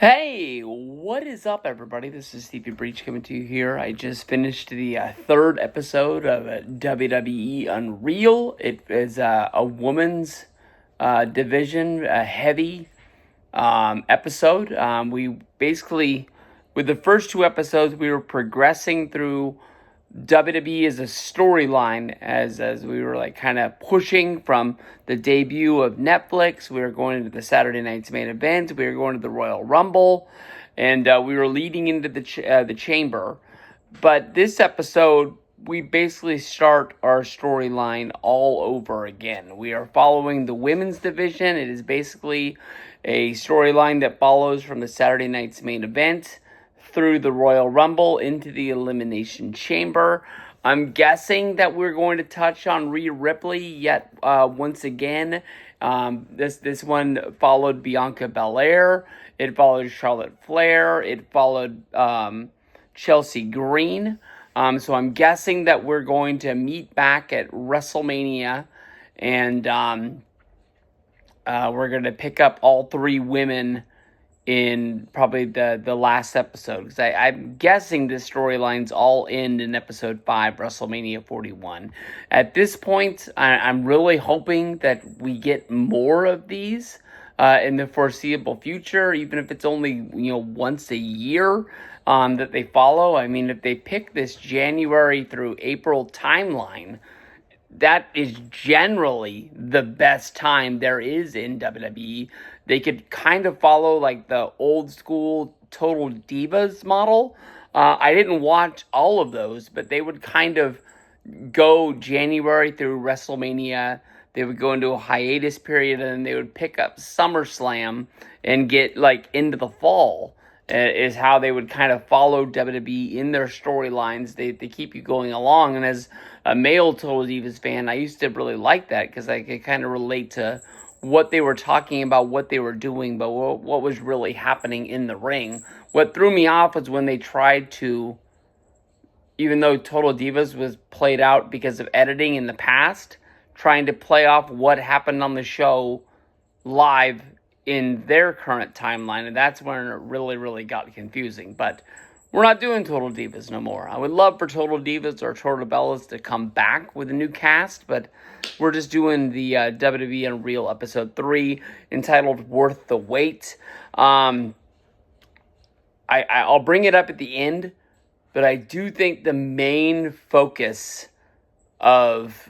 Hey, what is up, everybody? This is Stevie Breach coming to you here. I just finished the third episode of WWE Unreal. It is a woman's division, a heavy episode. We basically, with the first two episodes, we were progressing through WWE as a storyline as we were like kind of pushing from the debut of Netflix. We were going into the Saturday night's main event. We were going to the Royal Rumble, and we were leading into the Chamber. But this episode, we basically start our storyline all over again. We are following the women's division. It is basically a storyline that follows from the Saturday night's main event through the Royal Rumble into the Elimination Chamber. I'm guessing that we're going to touch on Rhea Ripley yet once again. This one followed Bianca Belair. It followed Charlotte Flair. It followed Chelsea Green. So I'm guessing that we're going to meet back at WrestleMania, and we're going to pick up all three women in probably the last episode, because I'm guessing this storyline's all in episode 5, WrestleMania 41. At this point, I'm really hoping that we get more of these in the foreseeable future, even if it's only once a year that they follow. I mean, if they pick this January through April timeline, that is generally the best time there is in WWE. They could kind of follow like the old school Total Divas model. I didn't watch all of those, but they would kind of go January through WrestleMania. They would go into a hiatus period, and then they would pick up SummerSlam and get like into the fall. Is how they would kind of follow WWE in their storylines. They keep you going along. And as a male Total Divas fan, I used to really like that, because I could kind of relate to what they were talking about, what they were doing, but what was really happening in the ring. What threw me off was when they tried to, even though Total Divas was played out because of editing in the past, trying to play off what happened on the show live in their current timeline, and that's when it really got confusing. But we're not doing Total Divas no more. I would love for Total Divas or Total Bellas to come back with a new cast, but we're just doing the WWE Unreal episode 3, entitled Worth the Wait. I'll bring it up at the end, but I do think the main focus of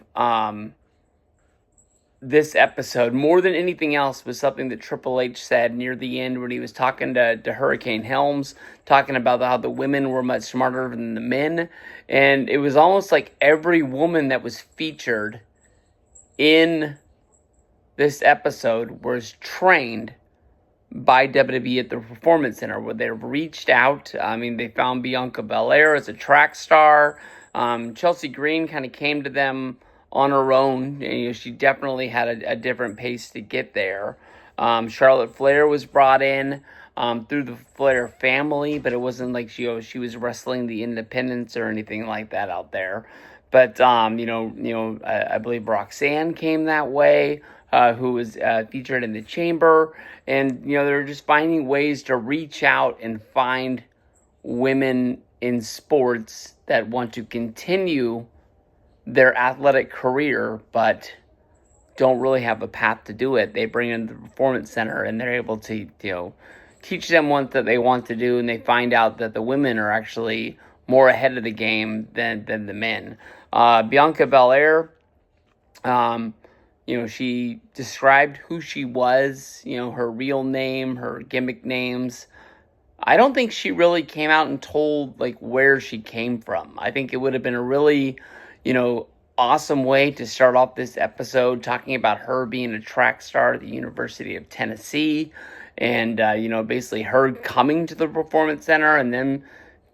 this episode, more than anything else, was something that Triple H said near the end when he was talking to Hurricane Helms, talking about how the women were much smarter than the men. And it was almost like every woman that was featured in this episode was trained by WWE at the Performance Center, where they reached out. I mean, they found Bianca Belair as a track star. Chelsea Green kind of came to them on her own. She definitely had a different pace to get there. Charlotte Flair was brought in through the Flair family, but it wasn't like she was wrestling the independents or anything like that out there. But I believe Roxanne came that way, who was featured in the Chamber, and they're just finding ways to reach out and find women in sports that want to continue their athletic career, but don't really have a path to do it. They bring in the Performance Center, and they're able to, teach them what that they want to do, and they find out that the women are actually more ahead of the game than the men. Bianca Belair, she described who she was, her real name, her gimmick names. I don't think she really came out and told like where she came from. I think it would have been a really awesome way to start off this episode, talking about her being a track star at the University of Tennessee, and basically her coming to the Performance Center and then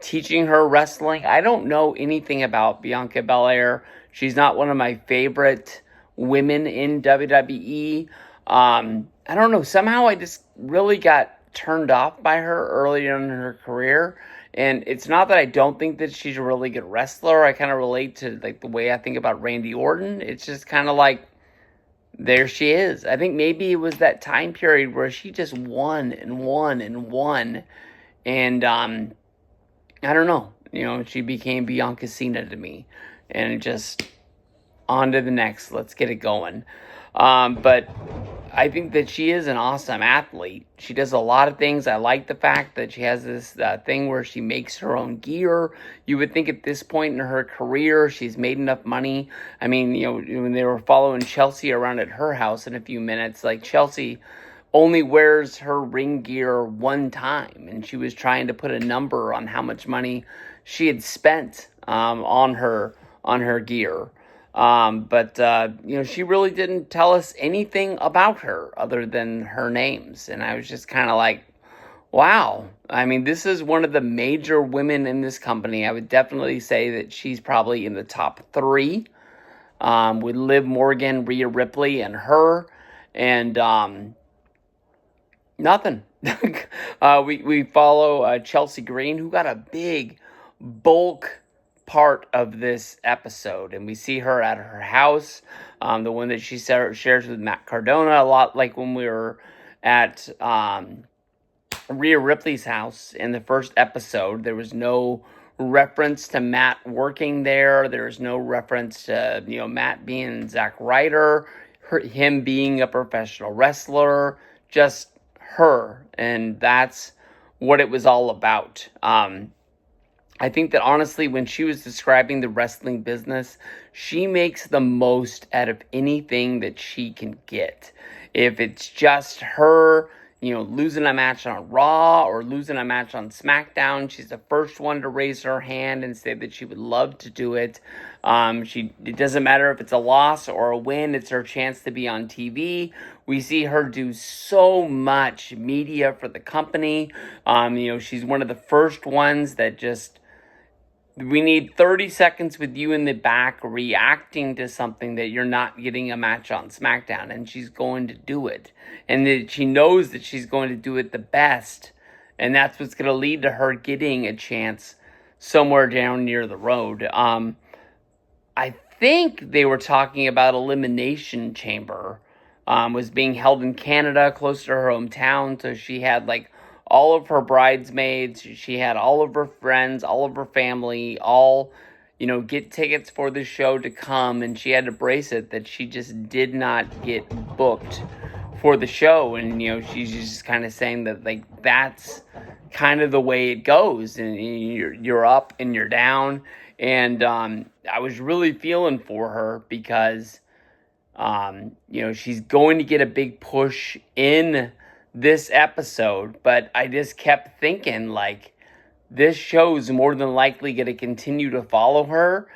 teaching her wrestling. I don't know anything about Bianca Belair. She's not one of my favorite women in WWE. I don't know. Somehow I just really got turned off by her early on in her career. And it's not that I don't think that she's a really good wrestler. I kind of relate to like the way I think about Randy Orton. It's just kind of like there she is. I think maybe it was that time period where she just won and won and won. And I don't know. She became Bianca Cena to me. And just on to the next. Let's get it going. But I think that she is an awesome athlete. She does a lot of things. I like the fact that she has this thing where she makes her own gear. You would think at this point in her career, she's made enough money. I mean, when they were following Chelsea around at her house in a few minutes, like Chelsea only wears her ring gear one time, and she was trying to put a number on how much money she had spent on her gear. But she really didn't tell us anything about her other than her names. And I was just kind of like, wow. I mean, this is one of the major women in this company. I would definitely say that she's probably in the top 3. With Liv Morgan, Rhea Ripley, and her. And nothing. We follow Chelsea Green, who got a big bulk part of this episode, and we see her at her house, the one that she shares with Matt Cardona, a lot like when we were at Rhea Ripley's house in the first episode. There was no reference to Matt working there. There was no reference to Matt being Zack Ryder, him being a professional wrestler, just her, and that's what it was all about. I think that honestly, when she was describing the wrestling business, she makes the most out of anything that she can get. If it's just her, losing a match on Raw or losing a match on SmackDown, she's the first one to raise her hand and say that she would love to do it. It doesn't matter if it's a loss or a win, it's her chance to be on TV. We see her do so much media for the company. She's one of the first ones that just, we need 30 seconds with you in the back reacting to something that you're not getting a match on SmackDown, and she's going to do it. And that she knows that she's going to do it the best, and that's what's going to lead to her getting a chance somewhere down near the road. I think they were talking about Elimination Chamber was being held in Canada, close to her hometown, so she had like all of her bridesmaids, she had all of her friends, all of her family, all, get tickets for the show to come, and she had to brace it that she just did not get booked for the show. And, she's just kind of saying that, like, that's kind of the way it goes, and you're up and you're down. And I was really feeling for her because, she's going to get a big push in this episode, but I just kept thinking, like, this show's more than likely going to continue to follow her,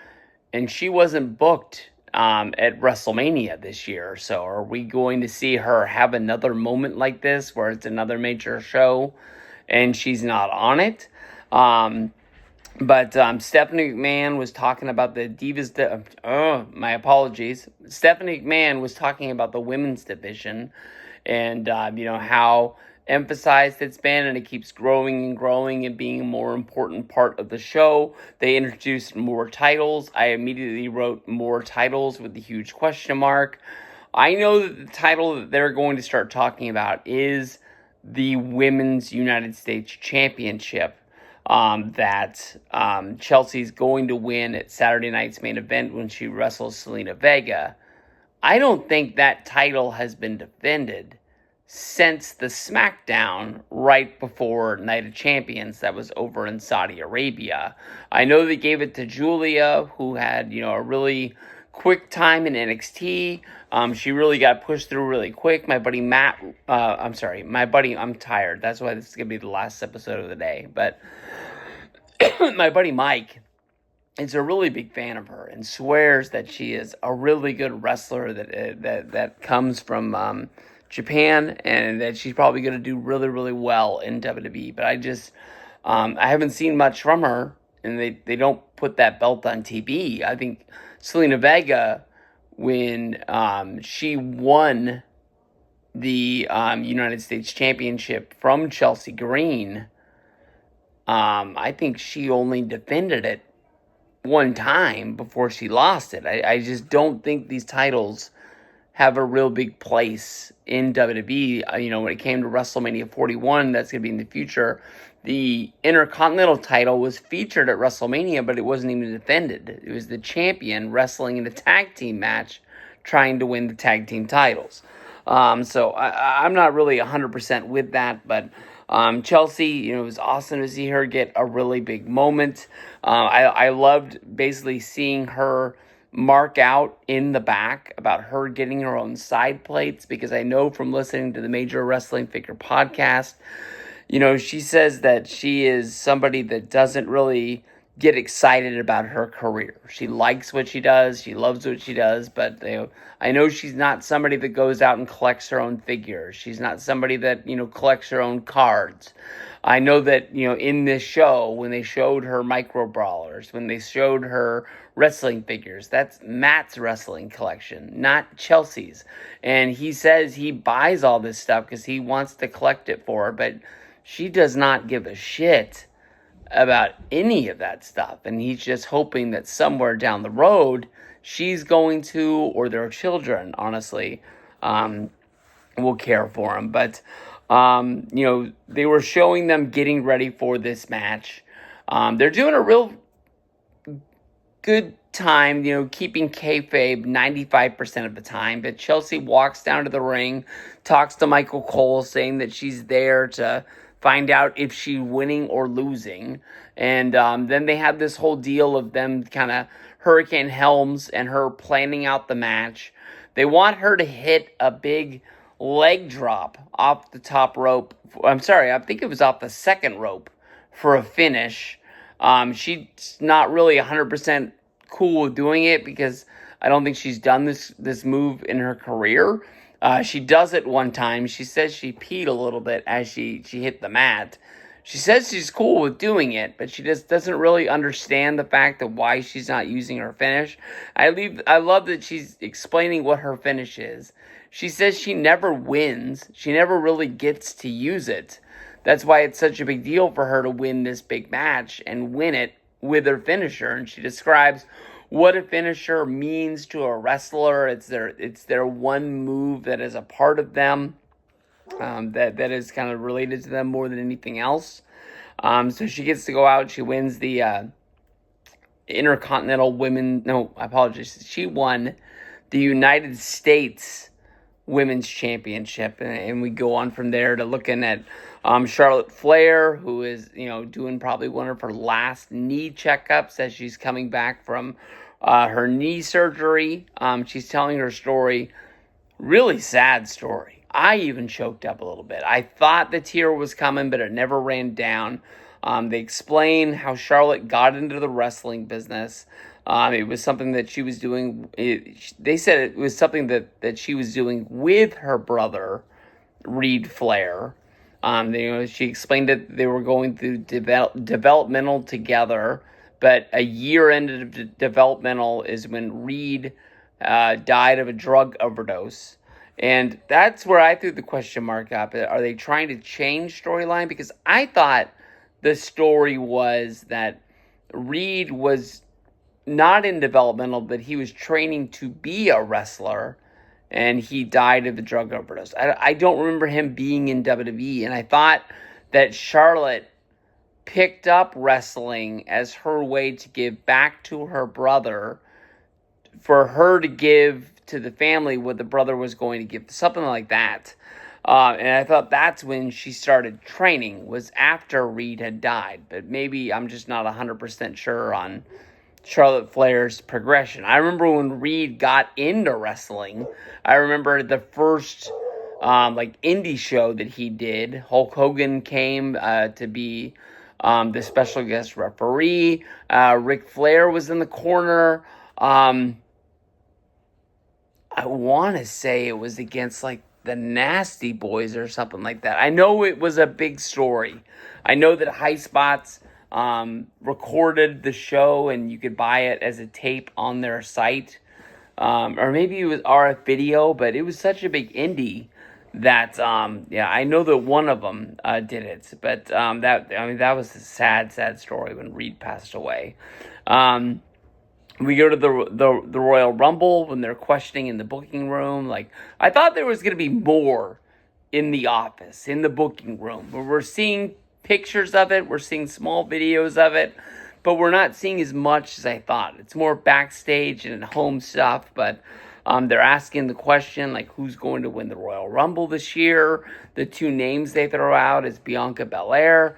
and she wasn't booked at WrestleMania this year. So are we going to see her have another moment like this where it's another major show and she's not on it? But Stephanie McMahon was talking about the Divas. My apologies. Stephanie McMahon was talking about the women's division, and how emphasized it's been, and it keeps growing and growing and being a more important part of the show. They introduced more titles. I immediately wrote more titles with a huge question mark. I know that the title that they're going to start talking about is the Women's United States Championship that Chelsea's going to win at Saturday night's main event when she wrestles Selena Vega. I don't think that title has been defended since the SmackDown right before Night of Champions that was over in Saudi Arabia. I know they gave it to Julia, who had, a really quick time in NXT. She really got pushed through really quick. My buddy Matt, I'm tired. That's why this is going to be the last episode of the day. But my buddy Mike is a really big fan of her and swears that she is a really good wrestler that comes from Japan, and that she's probably going to do really, really well in WWE. But I haven't seen much from her, and they don't put that belt on TV. I think Selena Vega, when she won the United States Championship from Chelsea Green, I think she only defended it one time before she lost it. I just don't think these titles have a real big place in WWE. When it came to WrestleMania 41, that's going to be in the future. The Intercontinental title was featured at WrestleMania, but it wasn't even defended. It was the champion wrestling in a tag team match, trying to win the tag team titles. So I'm not really 100% with that, but Chelsea, it was awesome to see her get a really big moment. I loved basically seeing her mark out in the back about her getting her own side plates, because I know from listening to the Major Wrestling Figure podcast, she says that she is somebody that doesn't really get excited about her career. She likes what she does. She loves what she does. But I know she's not somebody that goes out and collects her own figures. She's not somebody that, collects her own cards. I know that, in this show, when they showed her micro brawlers, when they showed her wrestling figures, that's Matt's wrestling collection, not Chelsea's. And he says he buys all this stuff because he wants to collect it for her. But she does not give a shit about any of that stuff, and he's just hoping that somewhere down the road she's going to, or their children, honestly, will care for him. But they were showing them getting ready for this match. They're doing a real good time, keeping kayfabe 95% of the time. But Chelsea walks down to the ring, talks to Michael Cole, saying that she's there to find out if she's winning or losing. And then they have this whole deal of them kind of Hurricane Helms and her planning out the match. They want her to hit a big leg drop off the top rope. I'm sorry, I think it was off the second rope for a finish. She's not really 100% cool with doing it, because I don't think she's done this move in her career. She does it one time. She says she peed a little bit as she hit the mat. She says she's cool with doing it, but she just doesn't really understand the fact of why she's not using her finish. I love that she's explaining what her finish is. She says she never wins. She never really gets to use it. That's why it's such a big deal for her to win this big match and win it with her finisher. And she describes what a finisher means to a wrestler. It's their one move that is a part of them, that is kind of related to them more than anything else. So she gets to go out. She wins the Intercontinental Women. No, I apologize. She won the United States Women's Championship, and we go on from there to looking at Charlotte Flair, who is doing probably one of her last knee checkups as she's coming back from her knee surgery. She's telling her story, really sad story. I even choked up a little bit. I thought the tear was coming, but it never ran down. They explain how Charlotte got into the wrestling business. It was something that she was doing. They said it was something that she was doing with her brother, Reed Flair. She explained that they were going through developmental together, but a year into developmental is when Reed died of a drug overdose. And that's where I threw the question mark up. Are they trying to change storyline? Because I thought the story was that Reed was not in developmental, but he was training to be a wrestler, and he died of the drug overdose. I don't remember him being in WWE, and I thought that Charlotte picked up wrestling as her way to give back to her brother, for her to give to the family what the brother was going to give, something like that. And I thought that's when she started training, was after Reed had died. But maybe I'm just not 100% sure on Charlotte Flair's progression. I remember when Reed got into wrestling, I remember the first indie show that he did. Hulk Hogan came to be the special guest referee. Ric Flair was in the corner. I want to say it was against the Nasty Boys or something like that. I know it was a big story. I know that High Spots recorded the show, and you could buy it as a tape on their site. Or maybe it was RF Video, but it was such a big indie that, I know that one of them did it. But that was a sad, sad story when Reed passed away. We go to the Royal Rumble when they're questioning in the booking room. Like, I thought there was going to be more in the office, in the booking room. But we're seeing pictures of it. We're seeing small videos of it. But we're not seeing as much as I thought. It's more backstage and home stuff. But they're asking the question, like, who's going to win the Royal Rumble this year? The two names they throw out is Bianca Belair.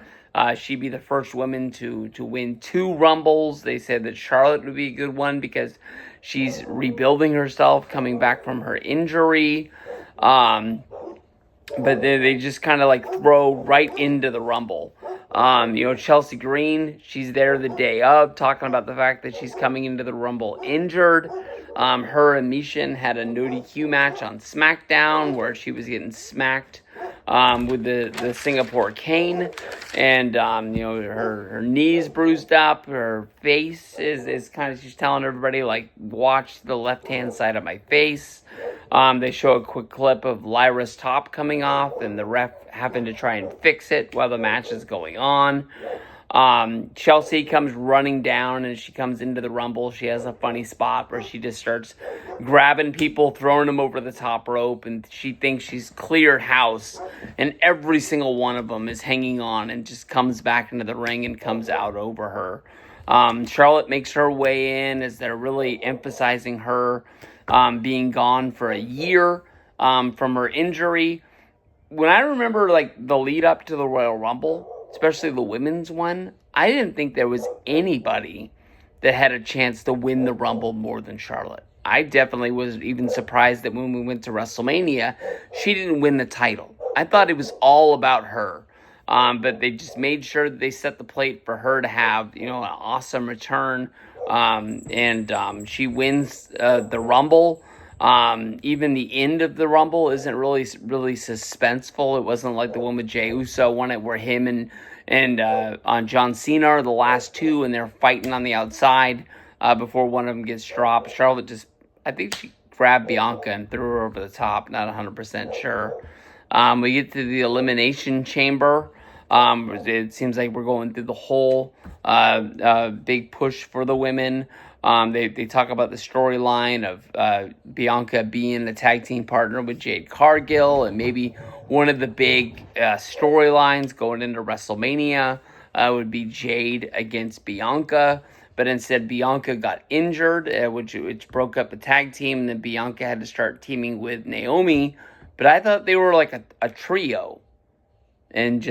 She'd be the first woman to win 2 Rumbles. They said that Charlotte would be a good one because she's rebuilding herself, coming back from her injury. But they just kind of like throw right into the Rumble. Chelsea Green, she's there the day of, talking about the fact that she's coming into the Rumble injured. Her and Mishin had a no DQ match on SmackDown where she was getting smacked with the Singapore cane, and her knees bruised up, her face is kind of, she's telling everybody, like, watch the left hand side of my face. They show a quick clip of Lyra's top coming off and the ref having to try and fix it while the match is going on. Chelsea comes running down, and she comes into the Rumble. She has a funny spot where she just starts grabbing people, throwing them over the top rope, and she thinks she's cleared house, and every single one of them is hanging on and just comes back into the ring and comes out over her. Charlotte makes her way in as they're really emphasizing her being gone for a year from her injury. When I remember, like, the lead up to the Royal Rumble, especially the women's one, I didn't think there was anybody that had a chance to win the Rumble more than Charlotte. I definitely was even surprised that when we went to WrestleMania, she didn't win the title. I thought it was all about her. But they just made sure that they set the plate for her to have, an awesome return. And she wins the Rumble. Even the end of the Rumble isn't really suspenseful. It wasn't like the one with Jey Uso won it, where him and John Cena are the last two, and they're fighting on the outside before one of them gets dropped. Charlotte I think she grabbed Bianca and threw her over the top. Not 100% sure. We get to the Elimination Chamber. It seems like we're going through the whole big push for the women. They talk about the storyline of Bianca being a tag team partner with Jade Cargill, and maybe one of the big storylines going into WrestleMania would be Jade against Bianca. But instead, Bianca got injured, which broke up the tag team, and then Bianca had to start teaming with Naomi. But I thought they were like a trio, and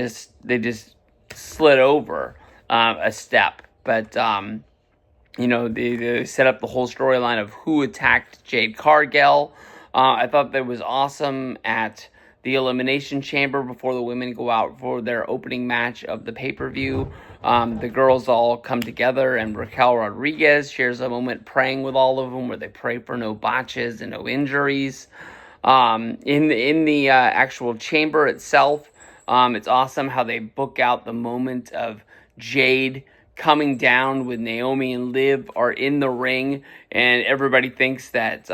they just slid over a step. But they set up the whole storyline of who attacked Jade Cargill. I thought that was awesome at the Elimination Chamber before the women go out for their opening match of the pay-per-view. The girls all come together, and Raquel Rodriguez shares a moment praying with all of them where they pray for no botches and no injuries. In the actual chamber itself, it's awesome how they book out the moment of Jade coming down with Naomi and Liv are in the ring, and everybody thinks that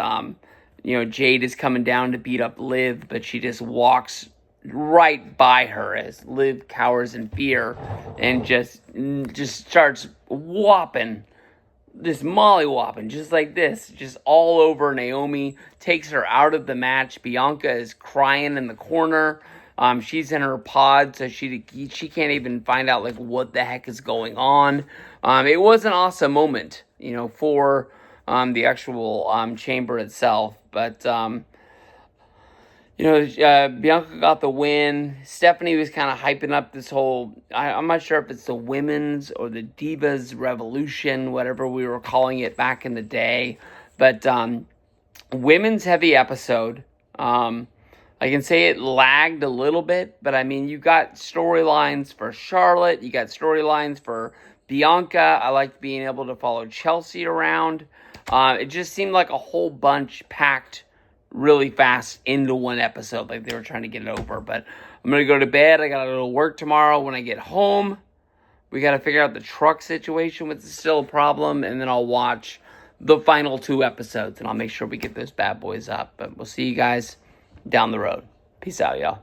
Jade is coming down to beat up Liv, but she just walks right by her as Liv cowers in fear and just starts whopping, just molly-whopping, just like this, just all over Naomi, takes her out of the match. Bianca is crying in the corner. She's in her pod, so she can't even find out, like, what the heck is going on. It was an awesome moment, for the actual chamber itself. But, Bianca got the win. Stephanie was kind of hyping up this whole, I'm not sure if it's the women's or the Divas Revolution, whatever we were calling it back in the day. But women's heavy episode. I can say it lagged a little bit, but I mean, you got storylines for Charlotte, you got storylines for Bianca. I liked being able to follow Chelsea around. It just seemed like a whole bunch packed really fast into one episode, like they were trying to get it over. But I'm going to go to bed. I got to go to work tomorrow. When I get home, we got to figure out the truck situation, which is still a problem, and then I'll watch the final 2 episodes, and I'll make sure we get those bad boys up. But we'll see you guys down the road. Peace out, y'all.